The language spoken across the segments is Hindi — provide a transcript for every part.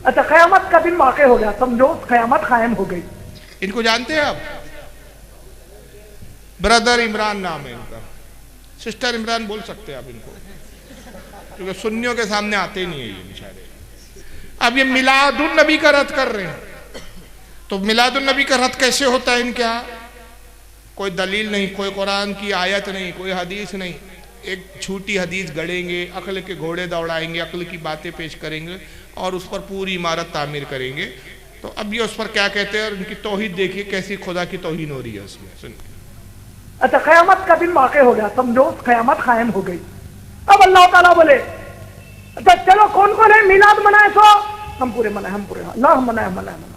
अच्छा, क़यामत का दिन वाक़े हो गया, समझो क़यामत कायम हो गई। इनको जानते हैं आप? ब्रदर इमरान नाम है इनका, सिस्टर इमरान बोल सकते हैं आप इनको, क्योंकि सुन्नियों के सामने आते नहीं है ये बेचारे। अब ये मिलादुन नबी का रद्द कर रहे हैं, तो मिलादुन नबी का रद्द कैसे होता है इनके यहाँ? कोई दलील नहीं, कोई कुरान की आयत नहीं, कोई हदीस नहीं, एक झूठी हदीस गढ़ेंगे, अक्ल के घोड़े दौड़ाएंगे, अक्ल की बातें पेश करेंगे और उस पर पूरी इमारत तामीर करेंगे। तो अब ये उस पर क्या कहते हैं और उनकी तौहीद देखिए कैसी खुदा की तौहीन हो रही है उसमें। सुनिए, अच्छा, क़यामत का दिन वाक़े हो गया, समझो क़यामत कायम हो गई। अब अल्लाह ताला बोले अच्छा चलो कौन कौन है मिलाद मनाए? तो हम पूरे मनाए, हम पूरे अल्लाह मनाए मनाए मनाए।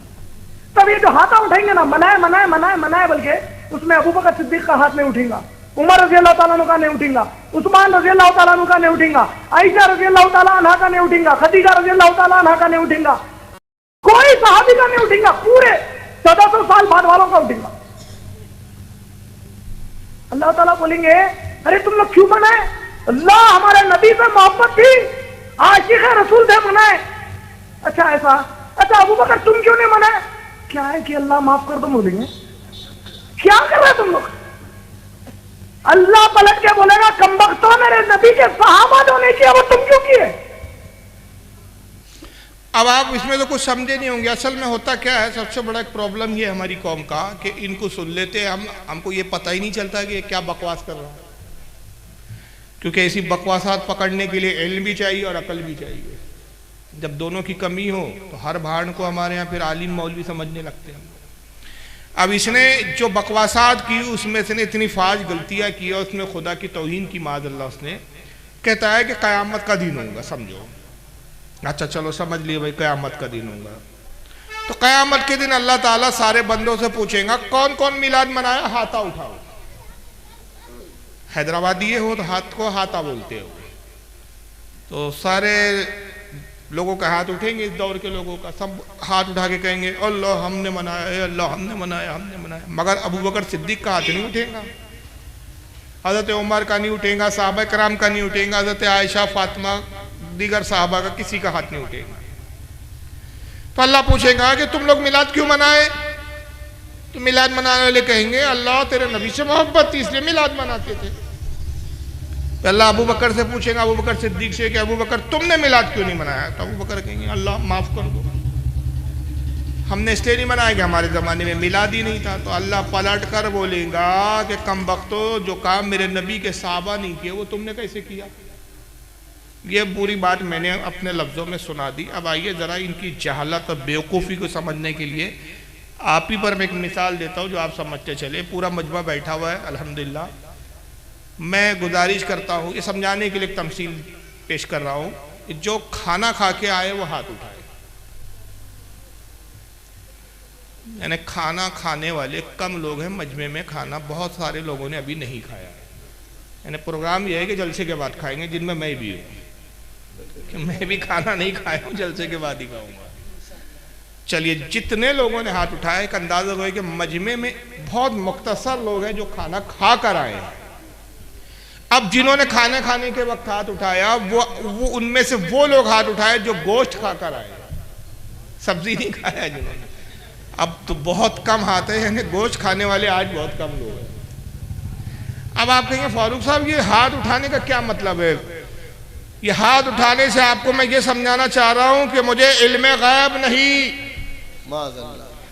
तब ये जो हाथा उठाएंगे ना, मनाए मनाए मनाए मनाए, बल्कि उसमें अबू बकर सिद्दीक का हाथ नहीं उठेगा, उमर रज़ी अल्लाह ताला अन्हु का नहीं उठेगा, उस्मान रज़ी अल्लाह ताला अन्हु का नहीं उठेगा, आयशा रज़ी अल्लाह ताला अन्हा का नहीं उठेगा, खदीजा रज़ी अल्लाह ताला अन्हा का नहीं उठेगा, कोई सहाबी का नहीं उठेगा, पूरे 1400 साल बाद वालों का उठेगा। अल्लाह ताला बोलेंगे अरे तुम लोग क्यों मनाए? अल्लाह हमारे नबी पे मोहब्बत थी, आशिक रसूल थे, मनाए। अच्छा ऐसा? अच्छा अबू बकर तुम क्यों नहीं मनाए? क्या है कि अल्लाह माफ कर दो, बोलेंगे क्या कर रहे तुम लोग? अल्लाह पलट के बोलेगा कमबख्तों, मेरे नबी के सहाबा जो नहीं किया वो तुम क्यों किए? अब आप इसमें तो कुछ समझे नहीं होंगे। असल में होता क्या है, सबसे बड़ा एक प्रॉब्लम ये हमारी कौम का कि इनको सुन लेते हैं हमको ये पता ही नहीं चलता कि ये क्या बकवास कर रहा है, क्योंकि ऐसी बकवासात पकड़ने के लिए इल्म भी चाहिए और अकल भी चाहिए। जब दोनों की कमी हो तो हर भाड़ को हमारे यहाँ फिर आलिम मौलवी समझने लगते हैं। अब इसने जो बकवासात की उसमें से इतनी फाज गलतियाँ की और उसमें खुदा की तौहीन की माज़अल्लाह, उसने कहता है कि क़यामत का दिन होगा, समझो। अच्छा चलो समझ लिए भाई, क़यामत का दिन होगा। तो क़यामत के दिन अल्लाह ताला सारे बंदों से पूछेगा कौन कौन मिलाद मनाया, हाथा उठाओ। हैदराबादी हो तो हाथ को हाथा बोलते हो, तो सारे लोगों का हाथ उठेंगे, इस दौर के लोगों का सब हाथ उठा के कहेंगे अल्लाह हमने मनाया, अल्लाह हमने मनाया, हमने मनाया। मगर अबू बकर सिद्दीक का हाथ नहीं उठेगा, हज़रत उमर का नहीं उठेगा, साहबा कराम का नहीं उठेगा, हज़रत आयशा फातिमा दीगर साहबा का किसी का हाथ नहीं उठेगा। तो अल्लाह पूछेगा कि तुम लोग मिलाद क्यों मनाए? तो मिलाद मनाने वाले कहेंगे अल्लाह तेरे नबी से मोहब्बत थी इसलिए मिलाद मनाते थे। तो अल्लाह अबू बकर से पूछेगा, अबू बकर सिद्दीक से, कि अबू बकर तुमने मिलाद क्यों नहीं मनाया? तो अबू बकर कहेंगे अल्लाह माफ़ कर दो, हमने इसलिए नहीं मनाया कि हमारे ज़माने में मिलाद ही नहीं था। तो अल्लाह पलट कर बोलेगा कि कमबख्तो, जो काम मेरे नबी के साहबा नहीं किए वो तुमने कैसे किया? ये पूरी बात मैंने अपने लफ्ज़ों में सुना दी। अब आइए ज़रा इनकी जहालत और बेवकूफ़ी को समझने के लिए आप ही पर मैं एक मिसाल देता हूँ जो आप समझते चले। पूरा मजमा बैठा हुआ है अल्हम्दुलिल्लाह। मैं गुजारिश करता हूँ, ये समझाने के लिए एक तमसील पेश कर रहा हूँ, जो खाना खा के आए वो हाथ उठाए। यानी खाना खाने वाले कम लोग हैं मजमे में, खाना बहुत सारे लोगों ने अभी नहीं खाया है। यानी प्रोग्राम ये है कि जलसे के बाद खाएंगे, जिनमें मैं भी हूँ, कि मैं भी खाना नहीं खाया हूँ, जलसे के बाद ही खाऊंगा। चलिए, जितने लोगों ने हाथ उठाया एक अंदाजा हुआ कि मजमे में बहुत मुख्तसर लोग हैं जो खाना खा कर आए हैं। अब जिन्होंने खाना खाने के वक्त हाथ उठाया वो उनमें से वो लोग हाथ उठाए जो गोश्त खा कर आए, सब्जी नहीं खाया जिन्होंने। अब तो बहुत कम हाथ है, यानी गोश्त खाने वाले आज बहुत कम लोग हैं। अब आप कहेंगे फारूक साहब ये हाथ उठाने का क्या मतलब है? ये हाथ उठाने से आपको मैं ये समझाना चाह रहा हूं कि मुझे इल्म गैब नहीं,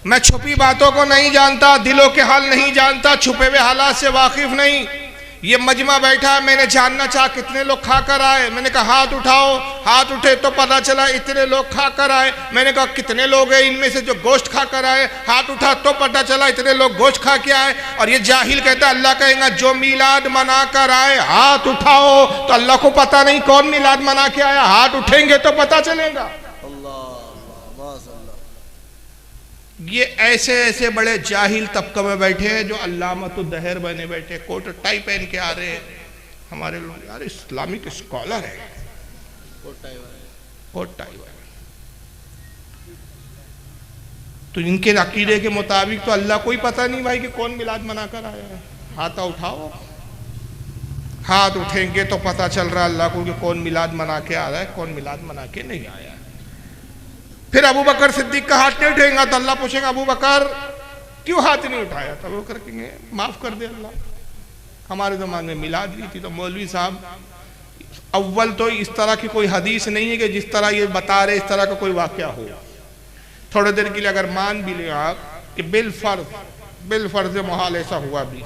मैं छुपी बातों को नहीं जानता, दिलों के हाल नहीं जानता, छुपे हुए हालात से वाकिफ नहीं। ये मजमा बैठा है, मैंने जानना चाहा कितने लोग खा कर आए, मैंने कहा हाथ उठाओ, हाथ उठे तो पता चला इतने लोग खा कर आए। मैंने कहा कितने लोग हैं इनमें से जो गोश्त खा कर आए, हाथ उठा तो पता चला इतने लोग गोश्त खा के आए। और ये जाहिल कहता है, अल्लाह कहेगा जो मिलाद मना कर आए हाथ उठाओ, तो अल्लाह को पता नहीं कौन मिलाद मना के आया, हाथ उठेंगे तो पता चलेगा। ये ऐसे ऐसे बड़े जाहिल तबके में बैठे हैं जो अल्लामतुद दहर बने बैठे, कोट टाई पहन के आ रहे हैं। हमारे लोग यार इस्लामिक स्कॉलर है, कोट टाई। तो इनके अकीदे के मुताबिक तो अल्लाह को ही पता नहीं भाई कि कौन मिलाद मना कर आया है। हाथ उठाओ, हाथ उठेंगे तो पता चल रहा है अल्लाह को कि कौन मिलाद मना के आ रहा है, कौन मिलाद मना के नहीं आया। फिर अबू बकर सिद्दीक का हाथ नहीं उठेगा तो अल्लाह पूछेगा अबू बकर क्यों हाथ नहीं उठाया? तो अबू बकर कहेंगे माफ कर दे अल्लाह, हमारे ज़माने में मिलाद ली थी। तो मौलवी साहब, अव्वल तो इस तरह की कोई हदीस नहीं है कि जिस तरह ये बता रहे इस तरह का कोई वाक़या हो। थोड़ी देर के लिए अगर मान भी ले आप कि बिल फर्ज मुहाल ऐसा हुआ भी,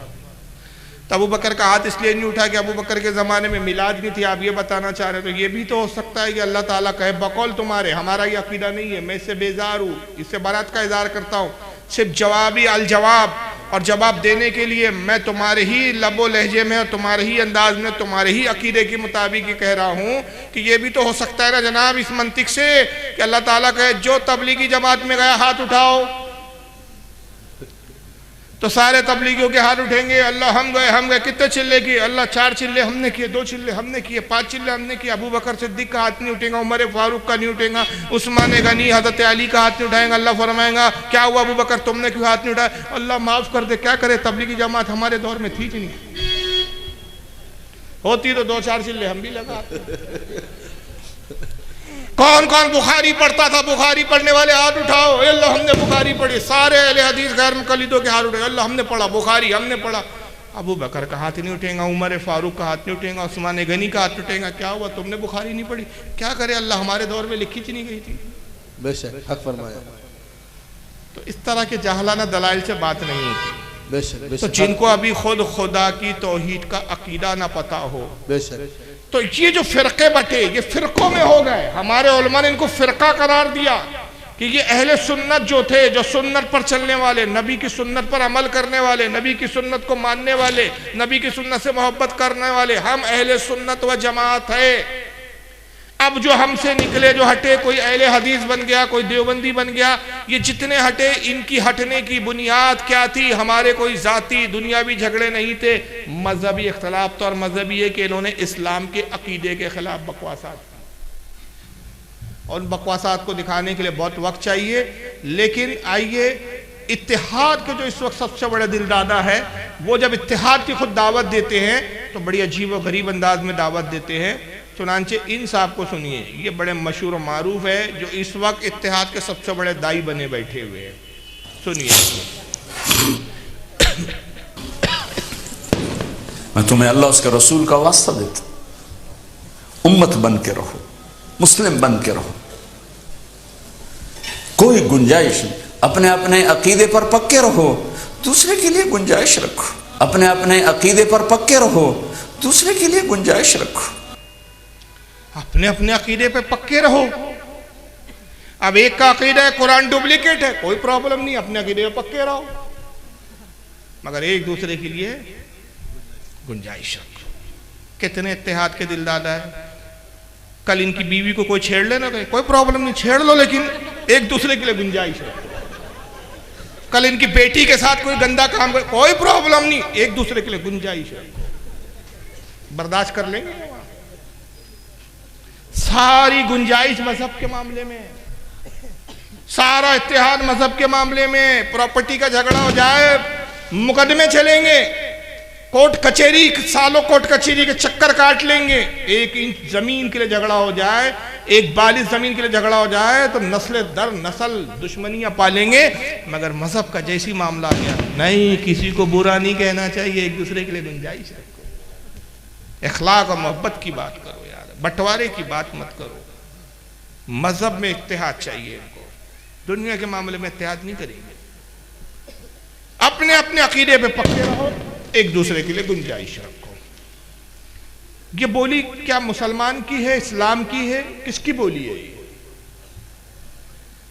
तो अबू बकर का हाथ इसलिए नहीं उठा कि अबू बकर के ज़माने में मिलाद नहीं थी, आप ये बताना चाह रहे हो। तो ये भी तो हो सकता है कि अल्लाह ताला कहे बकौल तुम्हारे, हमारा ये अकीदा नहीं है, मैं इससे बेजार हूँ, इससे बारात का इज़हार करता हूँ, सिर्फ जवाबी अल जवाब, और जवाब देने के लिए मैं तुम्हारे ही लबो लहजे में और तुम्हारे ही अंदाज में तुम्हारे ही अकीदे के मुताबिक ही कह रहा हूँ कि ये भी तो हो सकता है ना जनाब इस मंतिक से कि अल्लाह ताला कहे जो तबलीगी जमात में गया हाथ उठाओ, तो सारे तबलीगियों के हाथ उठेंगे। अल्लाह हम गए, कितने चिल्ले किए? अल्लाह 4 चिल्ले हमने किए, 2 चिल्ले हमने किए, 5 चिल्ले हमने किए। अबू बकर सिद्दीक का हाथ नहीं उठेगा, उमर फारूक का नहीं उठेगा, उस्मान गनी हजरत अली का हाथ नहीं उठाएगा। अल्लाह फरमाएगा क्या हुआ अबू बकर तुमने क्यों हाथ नहीं उठाया? अल्लाह माफ कर दे, क्या करे तबलीगी जमात हमारे दौर में थी कि नहीं, होती तो 2-4 चिल्ले हम भी लगाते। कौन कौन बुखारी पढ़ता था? बुखारी पढ़ने वाले हाथ उठाओ। अल्लाह हमने बुखारी पढ़ी, सारे अहले हदीस गैर मुकल्लिदों के हाथ उठे, अल्लाह हमने पढ़ा बुखारी, हमने पढ़ा। अबू बकर का हाथ नहीं उठेगा, उमर फारूक का हाथ नहीं उठेगा, उस्मान गनी का हाथ उठेगा। क्या हुआ तुमने बुखारी नहीं पढ़ी? क्या करे अल्लाह हमारे दौर में लिखी नहीं गई थी। बेशक हक फरमाया। तो इस तरह के जाहलाना दलाइल से बात नहीं होती। बेशक तो जिनको अभी खुद खुदा की तौहीद का अकीदा ना पता हो, बेशक, तो ये जो फिरके बटे ये फिरकों में हो गए। हमारे उलमा ने इनको फिरका करार दिया कि ये अहले सुन्नत जो थे, जो सुन्नत पर चलने वाले, नबी की सुन्नत पर अमल करने वाले, नबी की सुन्नत को मानने वाले, नबी की सुन्नत से मोहब्बत करने वाले, हम अहले सुन्नत व जमात है। अब जो हमसे निकले, जो हटे, कोई अहले हदीस बन गया, कोई देवबंदी बन गया, ये जितने हटे इनकी हटने की बुनियाद क्या थी? हमारे कोई जाती दुनियावी झगड़े नहीं थे, मजहबी इख्तलाफ। तो और मजहबी है कि इन्होंने इस्लाम के अकीदे के खिलाफ बकवासात, और बकवासात को दिखाने के लिए बहुत वक्त चाहिए। लेकिन आइए, इत्तेहाद के जो इस वक्त सबसे बड़े दिलदादा है, वो जब इत्तेहाद की खुद दावत देते हैं तो बड़ी अजीब व गरीब अंदाज में दावत देते हैं। चुनांचे इन साहब को सुनिए, ये बड़े मशहूर और मारूफ है, जो इस वक्त इत्तेहाद के सबसे बड़े दाई बने बैठे हुए हैं। सुनिए। मैं तुम्हें अल्लाह उसके रसूल का वास्ता देता, उम्मत बन के रहो, मुस्लिम बन के रहो, कोई गुंजाइश नहीं, अपने अपने अकीदे पर पक्के रहो, दूसरे के लिए गुंजाइश रखो, अपने अपने अकीदे पर पक्के रहो, दूसरे के लिए गुंजाइश रखो, अपने अपने अकीदे पे पक्के रहो। अब एक का अकीदा है कुरान डुप्लीकेट है, कोई प्रॉब्लम नहीं, अपने अकीदे पे पक्के रहो, मगर एक दूसरे के लिए गुंजाइश रखो। कितने इत्तेहाद के दिलदादा है। कल इनकी बीवी को कोई छेड़ लेना, कोई प्रॉब्लम नहीं, छेड़ लो, लेकिन एक दूसरे के लिए गुंजाइश रखो। कल इनकी बेटी के साथ कोई गंदा काम करे, कोई प्रॉब्लम नहीं, एक दूसरे के लिए गुंजाइश रखो। बर्दाश्त कर लेंगे। सारी गुंजाइश मजहब के मामले में, सारा इत्तेहाद मजहब के मामले में। प्रॉपर्टी का झगड़ा हो जाए, मुकदमे चलेंगे, कोर्ट कचहरी, सालों कोर्ट कचहरी के चक्कर काट लेंगे। 1 इंच जमीन के लिए झगड़ा हो जाए, 1 बालिश जमीन के लिए झगड़ा हो जाए, तो नस्ल दर नस्ल दुश्मनियां पालेंगे। मगर मजहब का जैसी मामला आ गया, नहीं, किसी को बुरा नहीं कहना चाहिए, एक दूसरे के लिए गुंजाइश रखो, इखलाक और मोहब्बत की बात करो, बंटवारे की बात मत करो। मजहब में इत्तेहाद चाहिए इनको, दुनिया के मामले में इत्तेहाद नहीं करेंगे। अपने अपने अकीदे पे पक्के रहो, एक दूसरे के लिए गुंजाइश रखो। ये बोली क्या मुसलमान की है, इस्लाम की है, किसकी बोली है?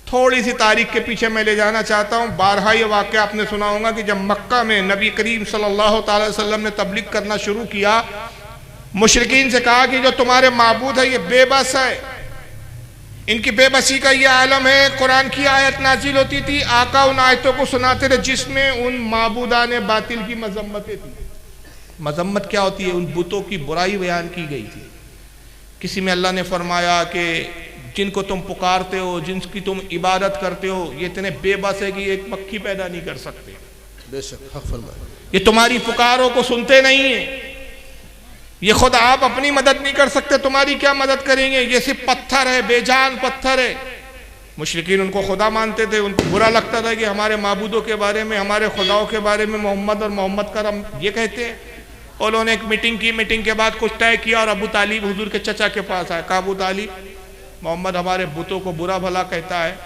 थोड़ी सी तारीख के पीछे मैं ले जाना चाहता हूं। बारहा ये वाक़या आपने सुना होगा कि जब मक्का में नबी करीम सल्लल्लाहु अलैहि वसल्लम ने तबलीग करना शुरू किया, मुशरिकीन से कहा कि जो तुम्हारे माबूद है ये बेबस है, इनकी बेबसी का ये आलम है। कुरान की आयत नाजिल होती थी, आका उन आयतों को सुनाते थे जिसमें उन माबूदान बातिल की मजम्मतें थी। मजम्मत क्या होती है? उन बुतों की बुराई बयान की गई थी। किसी में अल्लाह ने फरमाया कि जिनको तुम पुकारते हो, जिनकी तुम इबादत करते हो, ये इतने बेबस है कि एक मक्खी पैदा नहीं कर सकते। बेशक हक फरमाया। ये तुम्हारी पुकारों को सुनते नहीं है, ये खुद आप अपनी मदद नहीं कर सकते, तुम्हारी क्या मदद करेंगे? ये सिर्फ पत्थर है, बेजान पत्थर है। मुशरिकीन उनको खुदा मानते थे, उनको बुरा लगता था कि हमारे माबूदों के बारे में, हमारे खुदाओं के बारे में मोहम्मद और मोहम्मद का हम ये कहते हैं। और उन्होंने एक मीटिंग की, मीटिंग के बाद कुछ तय किया और अबू तालिब हुजूर के चचा के पास आए। कहा, अबू तालिब, मोहम्मद हमारे बुतों को बुरा भला कहता है,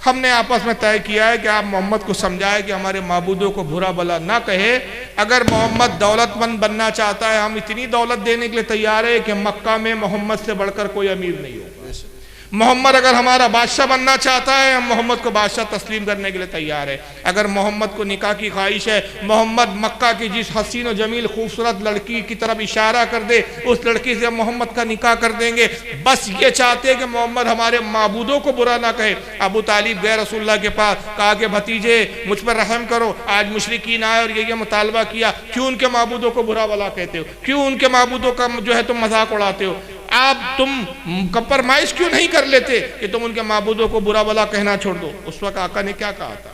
हमने आपस में तय किया है कि आप मोहम्मद को समझाए कि हमारे माबूदों को बुरा भला ना कहे। अगर मोहम्मद दौलतमंद बनना चाहता है, हम इतनी दौलत देने के लिए तैयार है कि मक्का में मोहम्मद से बढ़कर कोई अमीर नहीं होगा। मोहम्मद अगर हमारा बादशाह बनना चाहता है, हम मोहम्मद को बादशाह तस्लीम करने के लिए तैयार है। अगर मोहम्मद को निकाह की ख्वाहिश है, मोहम्मद मक्का की जिस हसीन और जमील खूबसूरत लड़की की तरफ इशारा कर दे, उस लड़की से मोहम्मद का निकाह कर देंगे। बस ये चाहते हैं कि मोहम्मद हमारे माबूदों को बुरा ना कहे। अबू तालिब गए रसूलुल्लाह के पास, कहा कि भतीजे मुझ पर रहम करो, आज मुशरिकीन आए और ये मुतालबा किया, क्यों उनके माबूदों को बुरा भला कहते हो, क्यों उनके माबूदों का जो है तुम मजाक उड़ाते हो, आप तुम कंप्रोमाइज क्यों नहीं कर लेते कि तुम उनके माबूदों को बुरा भला कहना छोड़ दो। उस वक्त आका ने क्या कहा था,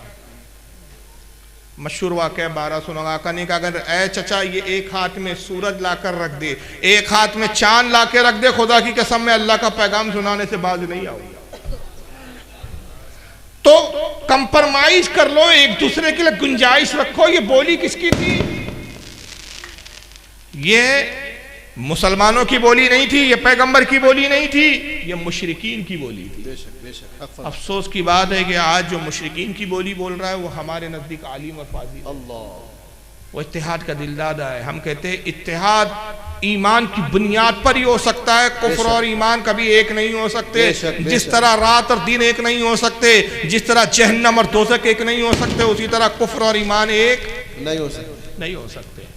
मशहूर वाक़या 12 सुनो। आका ने कहा, अगर ऐ चचा ये एक हाथ में सूरज लाकर रख दे, एक हाथ में चांद लाकर रख दे, खुदा की कसम में अल्लाह का पैगाम सुनाने से बाज नहीं आऊंगा। तो कंप्रोमाइज कर लो, एक दूसरे के लिए गुंजाइश रखो। ये बोली किसकी थी? ये मुसलमानों की बोली नहीं थी, ये पैगंबर की बोली नहीं थी, ये मुशरिकीन की बोली थी। अफसोस की बात है कि आज जो मुशरिकीन की बोली बोल रहा है वो हमारे नजदीक आलिम और फाजिल, वो इत्तेहाद का दिलदादा है। हम कहते हैं इत्तेहाद ईमान की बुनियाद पर ही हो सकता है, कुफ्र और ईमान कभी एक नहीं हो सकते। जिस तरह रात और दिन एक नहीं हो सकते, जिस तरह जहन्नम और दोज़ख एक नहीं हो सकते, उसी तरह कुफ्र और ईमान एक नहीं हो सकते।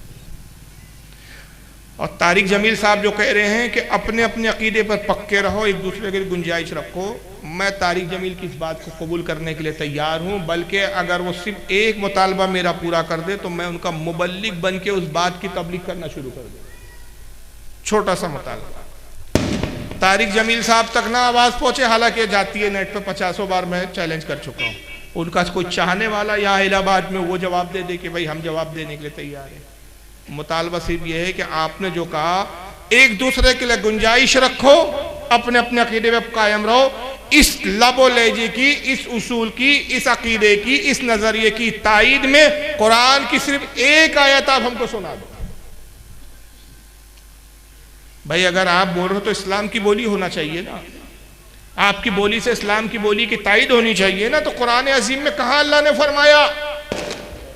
और तारिक जमील साहब जो कह रहे हैं कि अपने अपने अकीदे पर पक्के रहो, एक दूसरे के लिए गुंजाइश रखो, मैं तारिक जमील की इस बात को कबूल करने के लिए तैयार हूं। बल्कि अगर वो सिर्फ एक मुतालबा मेरा पूरा कर दे तो मैं उनका मुबल्लिग बन के उस बात की तबलीग करना शुरू कर दूं। छोटा सा मुतालबा, तारिक जमील साहब तक ना आवाज़ पहुंचे, हालांकि जाती है नेट पर 50 बार मैं चैलेंज कर चुका हूँ। उनका कोई चाहने वाला यहाँ इलाहाबाद में वो जवाब दे दे कि भाई हम जवाब देने के लिए तैयार हैं। मुतालबा सिर्फ यह है कि आपने जो कहा, एक दूसरे के लिए गुंजाइश रखो, अपने अपने अकीदे में कायम रहो। इस लबो लहजे की, इस उसूल की, इस अकीदे की, इस नजरिए की तायीद में कुरान की सिर्फ एक आयत आप हमको सुना दो। भाई अगर आप बोल रहे हो तो इस्लाम की बोली होना चाहिए ना, आपकी बोली से इस्लाम की बोली की तायीद होनी चाहिए ना। तो कुरान अजीम में कहा अल्लाह ने फरमाया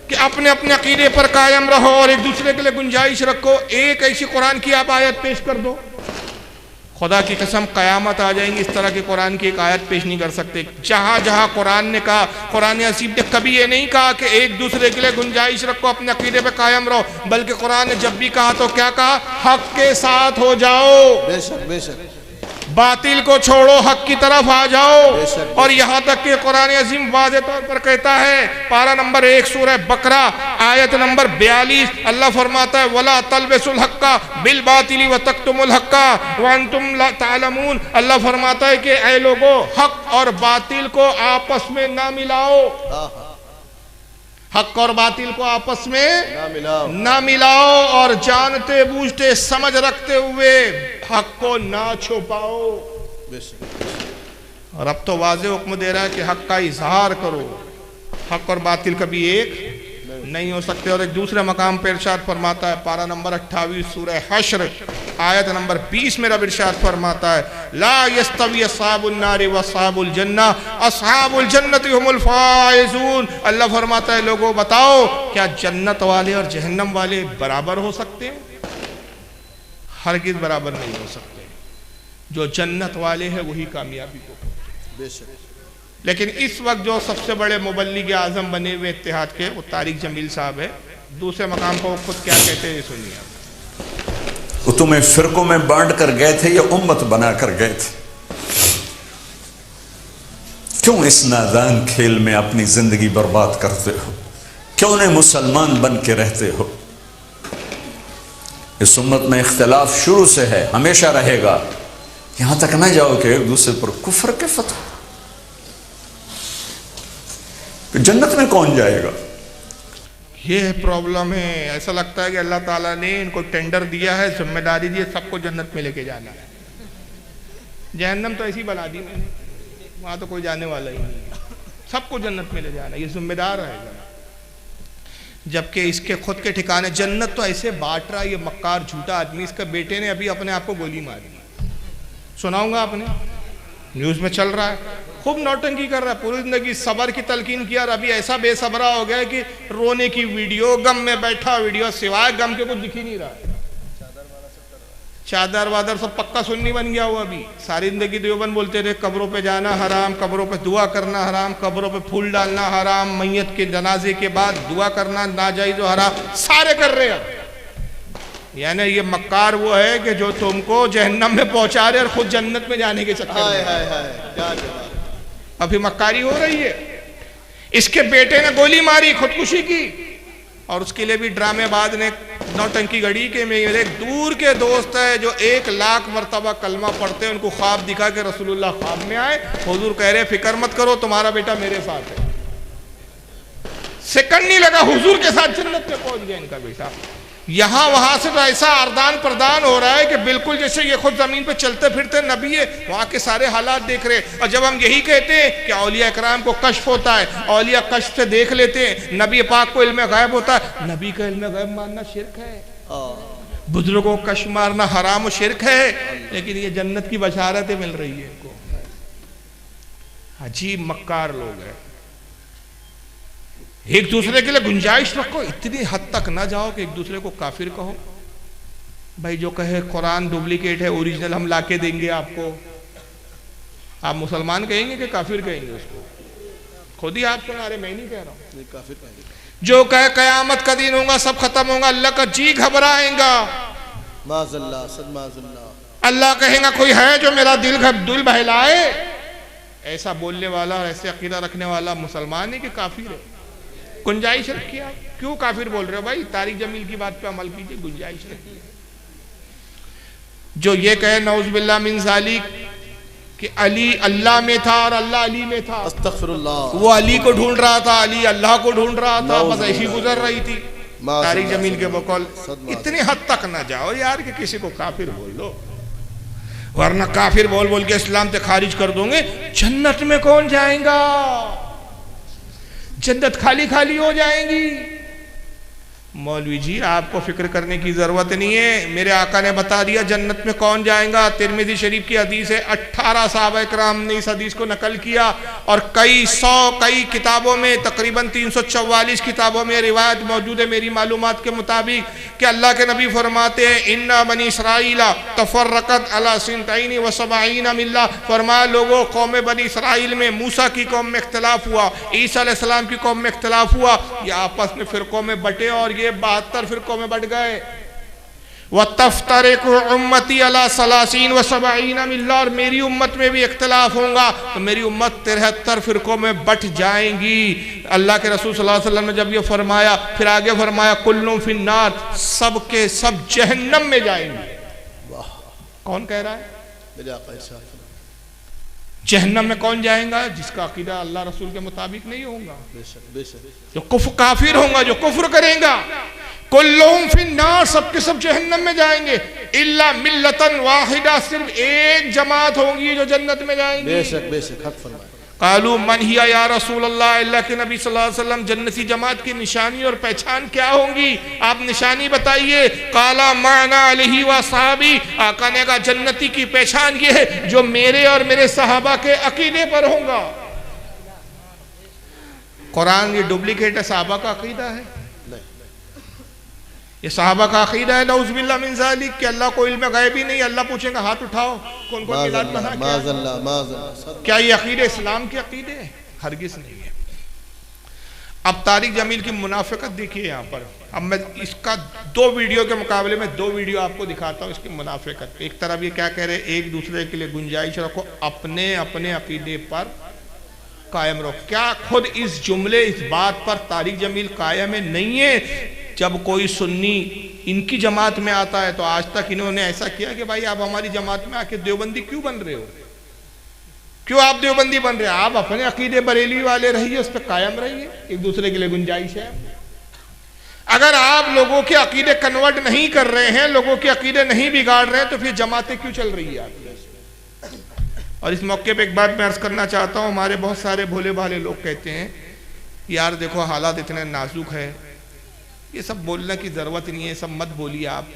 कि अपने अपने अकीदे पर कायम रहो और एक दूसरे के लिए गुंजाइश रखो। एक ऐसी कुरान की आप आयत पेश कर दो, खुदा की कसम क़यामत आ जाएंगी, इस तरह की कुरान की एक आयत पेश नहीं कर सकते। जहाँ जहाँ कुरान ने कहा, कुरान अजीम ने कभी ये नहीं कहा कि एक दूसरे के लिए गुंजाइश रखो, अपने अकीदे पर कायम रहो, बल्कि कुरान ने जब भी कहा तो क्या कहा, हक के साथ हो जाओ, बेशक बेशक, बातिल को छोड़ो, हक की तरफ आ जाओ। और यहाँ तक कि कुरान अजीम वाज़े तौर पर कहता है, पारा नंबर 1 सूरह बकरा आयत नंबर 42, अल्लाह फरमाता है, वला तलबिसुल हक्का बिल बातिली व तक्तुमुल हक्का व अंतुम ला तालमून। अल्लाह फरमाता है कि ऐ लोगो, हक और बातिल को आपस में ना मिलाओ, हक और बातिल को आपस में ना मिलाओ, और जानते बूझते समझ रखते हुए हक को ना छुपाओ। और अब तो वाज़े हुक्म दे रहा है कि हक का इजहार करो, हक और बातिल कभी एक नहीं हो सकते। और एक दूसरे मकाम पर इरशाद फरमाता है, पारा नंबर 28 सूरह हश्र आयत नंबर 20 में रब इरशाद फरमाता है, ला यस्तवी अस्हाबुन नारि व अस्हाबुल जन्ना अस्हाबुल जन्नति हुमुल फाइजून। अल्लाह फरमाता है, लोगों बताओ क्या जन्नत वाले और जहन्नम वाले बराबर हो सकते हैं? हरगिज़ बराबर नहीं हो सकते। जो जन्नत वाले हैं वही कामयाबी को पाते। लेकिन इस वक्त जो सबसे बड़े मुबल्लिग आज़म बने हुए इत्तेहाद के, वो तारिक जमील साहब है। दूसरे मकाम पर वो खुद क्या कहते हैं सुनिए। वो तुम्हें फिरकों में बांट कर गए थे या उम्मत बना कर गए थे? क्यों इस नादान खेल में अपनी जिंदगी बर्बाद करते हो? क्यों उन्हें मुसलमान बन के रहते हो? इस उम्मत में इख्तिलाफ शुरू से है, हमेशा रहेगा। यहां तक ना जाओ कि एक दूसरे पर कुफ्र के फतवा, तो जन्नत में कौन जाएगा? ये प्रॉब्लम है। ऐसा लगता है कि अल्लाह ताला ने इनको टेंडर दिया है, जिम्मेदारी दी है, सबको जन्नत में लेके जाना है। जहन्नम तो ऐसी बना दी मैंने। वहां तो कोई जाने वाला ही नहीं है, सबको जन्नत में ले जाना, ये जिम्मेदार रहेगा। जबकि इसके खुद के ठिकाने जन्नत तो ऐसे बांट रहा है ये मक्कार झूठा आदमी, इसके बेटे ने अभी अपने आप को गोली मारी, सुनाऊंगा आपने, न्यूज़ में चल रहा है, खूब नौटंकी कर रहा है, पूरी जिंदगी सबर की तलकीन किया और अभी ऐसा बेसबरा हो गया है कि रोने की वीडियो, गम में बैठा वीडियो, सिवाय गम के कुछ दिख ही नहीं रहा है। चादर वादर सब पक्का सुन्नी बन गया हुआ, अभी सारी जिंदगी देवबंद बोलते रहे कब्रों पे जाना हराम, कब्रों पे दुआ करना हराम, कब्रों पे फूल डालना हराम, मैयत के जनाजे के बाद दुआ करना नाजायज हराम, सारे कर रहे हैं। यानी ये मक्कार वो है कि जो तुमको जहन्नम में पहुंचा रहे और खुद जन्नत में जाने के चक्कर में। अभी मक्कारी हो रही है। इसके बेटे ने गोली मारी, खुदकुशी की, और उसके लिए भी ड्रामेबाज ने नौटंकी गढ़ी के मेरे एक दूर के दोस्त है जो 1,00,000 मरतबा कलमा पढ़ते हैं, उनको ख्वाब दिखा के रसूलुल्लाह ख्वाब में आए, हुजूर कह रहे फिक्र मत करो तुम्हारा बेटा मेरे साथ है। सेकंड नहीं लगा हुजूर के साथ जन्नत में पहुंच गया इनका बेटा। यहां वहां से तो ऐसा आदान प्रदान हो रहा है कि बिल्कुल जैसे ये खुद जमीन पे चलते फिरते नबी है, वहां के सारे हालात देख रहे हैं। और जब हम यही कहते हैं कि औलिया इकराम को कश्फ होता है, औलिया कश्फ से देख लेते हैं, नबी पाक को इल्म गायब होता है, नबी का इल्म गायब मानना शिर्क है, बुजुर्गों को कश्फ मारना हराम और शिर्क है, लेकिन ये जन्नत की बशारतें मिल रही है इनको। अजीब मक्कार लोग हैं। एक दूसरे के लिए गुंजाइश रखो, इतनी हद तक ना जाओ कि एक दूसरे को काफिर कहो। भाई जो कहे कुरान डुप्लीकेट है, ओरिजिनल हम लाके देंगे आपको, आप मुसलमान कहेंगे कि काफिर कहेंगे उसको? खुद ही आप सुना रहे, मैं नहीं कह रहा हूं, काफिर कहेंगे। जो कहे कयामत का दिन होगा सब खत्म होगा, अल्लाह का जी घबराएगा, माज़अल्लाह सदमाज़अल्लाह, अल्लाह कहेगा कोई है जो मेरा दिल बहलाए। ऐसा बोलने वाला और ऐसे अकीदा रखने वाला मुसलमान है कि काफिर है? गुंजाइश रखिए। आप क्यों काफिर बोल रहे हो भाई? तारिक जमील की बात पे अमल कीजिए, गुंजाइश रखिए। जो ये कहे नौज़ुबिल्लाह मिन ज़ालिक कि अली अल्लाह में था और अल्लाह अली में था, अस्तग़फिरुल्लाह, वो अली को ढूंढ रहा था, अली अल्लाह को ढूंढ रहा था, बस ऐसी गुजर रही थी। तारिक जमील के बकौल इतनी हद तक ना जाओ यार कि किसी को काफिर बोल दो, वरना काफिर बोल बोल के इस्लाम से खारिज कर दोगे। जन्नत में कौन जाएगा? जन्नत खाली खाली हो जाएंगी। मौलवी जी आपको फिक्र करने की जरूरत नहीं है, मेरे आका ने बता दिया जन्नत में कौन जाएगा। तिरमिज़ी शरीफ की हदीस है, 18 सहाबा इकराम ने इस हदीस को नकल किया और कई किताबों में, तकरीबन 344 किताबों में रिवायत मौजूद है मेरी मालूमात के मुताबिक कि अल्लाह के नबी फरमाते हैं इन्ना बनी इसराइला तफर्रकत अला सिंतैनी व सबईना मिल्ला, फरमाया लोगों कौम बनी इसराइल में मूसा की कौम में इख्तिलाफ हुआ, ईसा अलैहिस्सलाम की कौम में इख्तिलाफ हुआ, ये आपस में फिरकों में बटे और ये 72 फिरकों में बट गए। व तफ्तरिकु उम्मती अला सलासीन व सबईना मिल्ला, और मेरी उम्मत में भी इख्तिलाफ होगा तो मेरी उम्मत 73 फिरकों में बट जाएंगी। अल्लाह के रसूल सल्लल्लाहु अलैहि वसल्लम ने जब ये फरमाया, फिर आगे फरमाया कुल्लुम फिन्नार, सब के सब जहन्नम में जाएंगे। कौन कह रहा है? मेरे आका इरशाद, जहन्नम में कौन जाएगा? जिसका अकीदा अल्लाह रसूल के मुताबिक नहीं होगा, बेशक बेशक, जो काफिर होगा, जो कुफ्र करेगा। कुल्लुहुम फिन्नार, सबके सब जहन्नम में जाएंगे, इल्ला मिल्लतन वाहिदा, सिर्फ एक जमात होगी जो जन्नत में जाएंगी। बेशक बेशक, हक फरमाया। कालू मन हिया या रसूल अल्लाह, अल्लाह के नबी सल्लल्लाहु अलैहि वसल्लम जन्नती जमात की निशानी और पहचान क्या होंगी? आप निशानी बताइए। काला माना अलैहि व सहाबी, आका ने कहा जन्नती की पहचान ये है जो मेरे और मेरे सहाबा के अकीदे पर होगा। कुरान ये डुप्लीकेट है, सहाबा का अकीदा है, ये सहाबा का अकीदा है नऊज़ुबिल्लाह मिन ज़ालिक कि अल्लाह को इल्म गायब ही नहीं। अल्लाह पूछेगा हाथ उठाओ कौन कौन मिलाद बना, क्या ये अकीदे इस्लाम के अकीदे है? हरगिज़ नहीं है। अब तारिक जमील की मुनाफिकत देखिए यहाँ पर। अब मैं इसका 2 वीडियो के मुकाबले में 2 वीडियो आपको दिखाता हूँ इसकी मुनाफिकत। एक तरफ ये क्या कह रहे, एक दूसरे के लिए गुंजाइश रखो, अपने अपने अकीदे पर कायम रहो। क्या खुद इस जुमले, इस बात पर तारिक जमील कायम नहीं है? जब कोई सुन्नी इनकी जमात में आता है तो आज तक इन्होंने ऐसा किया कि भाई आप हमारी जमात में आके देवबंदी क्यों बन रहे हो, क्यों आप देवबंदी बन रहे हैं? आप अपने अकीदे बरेली वाले रहिए, उस पर कायम रहिए, एक दूसरे के लिए गुंजाइश है। अगर आप लोगों के अकीदे कन्वर्ट नहीं कर रहे हैं, लोगों के अकीदे नहीं बिगाड़ रहे हैं, तो फिर जमातें क्यों चल रही है आपकी? और इस मौके पे एक बात मैं अर्ज़ करना चाहता हूँ, हमारे बहुत सारे भोले भाले लोग कहते हैं यार देखो हालात इतने नाजुक है, ये सब बोलने की ज़रूरत नहीं है, सब मत बोलिए आप।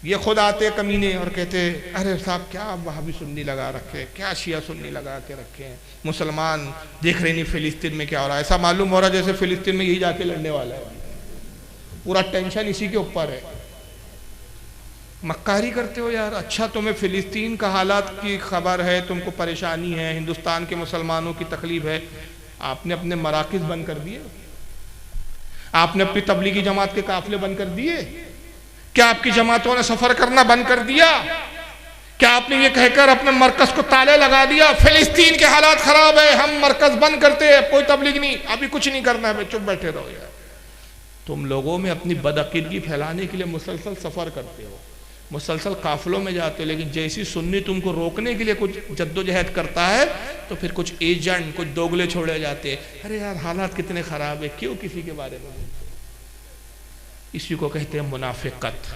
ये खुद आते कमीने और कहते अरे साहब क्या वहाबी सुन्नी लगा रखे, क्या शिया सुन्नी लगा के रखे हैं, मुसलमान देख रहे नहीं फ़िलिस्तीन में क्या हो रहा है। ऐसा मालूम हो रहा है जैसे फ़िलिस्तीन में यही जाके लड़ने वाला है, पूरा टेंशन इसी के ऊपर है। मक्कारी करते हो यार। अच्छा तुम्हें फ़िलिस्तीन का हालात की खबर है, तुमको परेशानी है, हिंदुस्तान के मुसलमानों की तकलीफ है, आपने अपने मराकिज़ बंद कर दिए, आपने अपनी तबलीगी जमात के काफिले बंद कर दिए, क्या आपकी जमातों ने सफर करना बंद कर दिया, क्या आपने ये कहकर अपने मरकज को ताले लगा दिया फ़िलिस्तीन के हालात खराब है हम मरकज बंद करते हैं, कोई तबलीग नहीं, अभी कुछ नहीं करना है, चुप बैठे रहो यार। तुम लोगों में अपनी बदअकीदगी फैलाने के लिए मुसलसल सफ़र करते हो, मुसलसल काफिलों में जाते हो, लेकिन जैसी सुन्नी तुमको रोकने के लिए कुछ जद्दोजहद करता है तो फिर कुछ एजेंट, कुछ दोगले छोड़े जाते हैं। अरे यार हालात कितने ख़राब है, क्यों किसी के बारे में बोलते हो? इसी को कहते हैं मुनाफिकत।